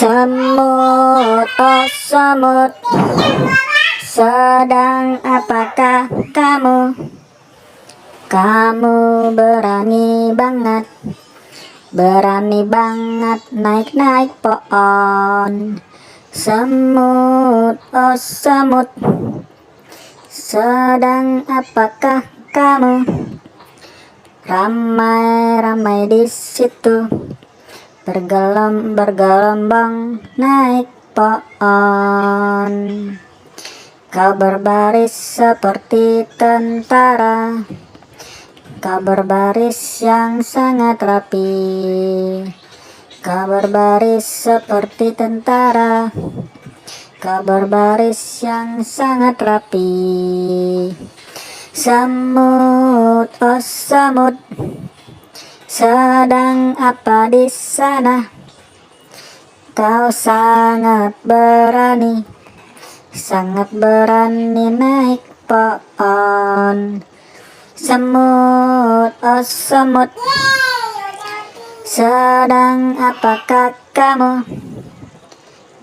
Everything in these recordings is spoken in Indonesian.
Semut, oh semut, sedang apakah kamu? Kamu berani banget naik-naik pohon. Semut, oh semut, sedang apakah kamu? Ramai-ramai di situ, bergelombang naik pohon. Kau berbaris seperti tentara, kau berbaris yang sangat rapi. Kau berbaris seperti tentara, kau berbaris yang sangat rapi. Semut, oh semut, sedang apa di sana? Kau sangat berani naik pohon. Semut, oh semut, sedang apakah kamu?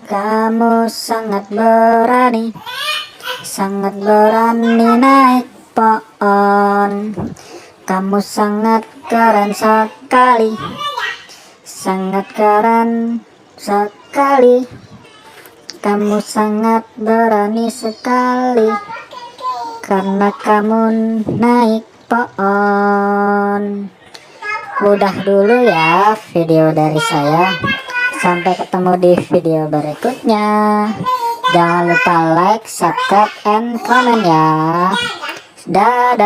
Kamu sangat berani naik pohon. Kamu sangat keren sekali, sangat keren sekali. Kamu sangat berani sekali, karena kamu naik pohon. Udah dulu ya video dari saya. Sampai ketemu di video berikutnya. Jangan lupa like, subscribe, and comment ya. Dadah.